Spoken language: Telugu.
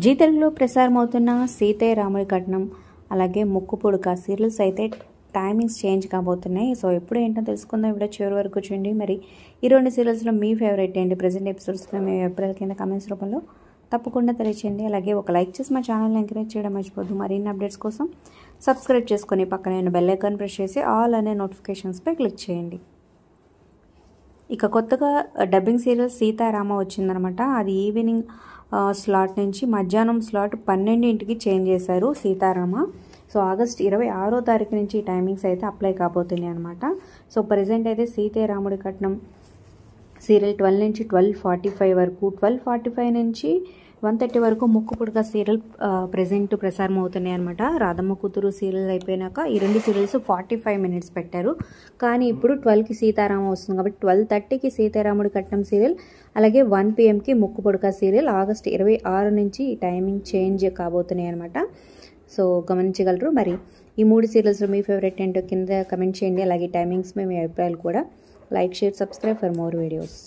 జీ తెలుగులో ప్రసారమవుతున్న సీతయ్య రాముడి కట్నం అలాగే ముక్కు పుడక సీరియల్స్ అయితే టైమింగ్స్ చేంజ్ కాబోతున్నాయి. సో ఎప్పుడు ఏంటో తెలుసుకుందాం. వీడియో చివరి వరకు చూడండి. మరి ఈ రెండు సీరియల్స్లో మీ ఫేవరెట్ ఏంటి, ప్రజెంట్ ఎపిసోడ్స్లో మీ అభిప్రాయాల కింద కామెంట్స్ రూపంలో తప్పకుండా తెలియచేయండి. అలాగే ఒక లైక్ చేసి మా ఛానల్ని ఎంకరేజ్ చేయడం మర్చిపోద్దు. మరిన్ని అప్డేట్స్ కోసం సబ్స్క్రైబ్ చేసుకొని పక్కనే ఉన్న బెల్ ఐకాన్ ప్రెస్ చేసి ఆల్ అనే నోటిఫికేషన్స్పై క్లిక్ చేయండి. ఇక కొత్తగా డబ్బింగ్ సీరియల్ సీతారామ వచ్చిందనమాట. అది ఈవినింగ్ స్లాట్ నుంచి మధ్యాహ్నం స్లాట్ 12ంటికి చేంజ్ చేశారు సీతారామ. సో ఆగస్ట్ 26వ తారీఖు నుంచి ఈ టైమింగ్స్ అయితే అప్లై కాబోతున్నాయి అనమాట. సో ప్రజెంట్ అయితే సీతయ్య రాముడి కట్నం సీరియల్ 12 నుంచి 12:45 వరకు, 12:45 నుంచి 1:30 వరకు ముక్కు పుడక సీరియల్ ప్రజెంట్ ప్రసారం అవుతున్నాయి అనమాట. రాధమ్మ కూతురు సీరియల్ అయిపోయినాక ఈ రెండు సీరియల్స్ 45 మినిట్స్ పెట్టారు. కానీ ఇప్పుడు 12కి సీతారామ వస్తుంది కాబట్టి 12:30కి సీతారాముడి కట్నం సీరియల్, అలాగే 1 PM ముక్కు పుడక సీరియల్ ఆగస్ట్ 26 నుంచి ఈ టైమింగ్ చేంజ్ కాబోతున్నాయి అనమాట. సో గమనించగలరు. మరి ఈ మూడు సీరియల్స్లో మీ ఫేవరెట్ ఏంటో కింద కమెంట్ చేయండి. అలాగే టైమింగ్స్ మీ అభిప్రాయాలు కూడా like, share, subscribe for more videos.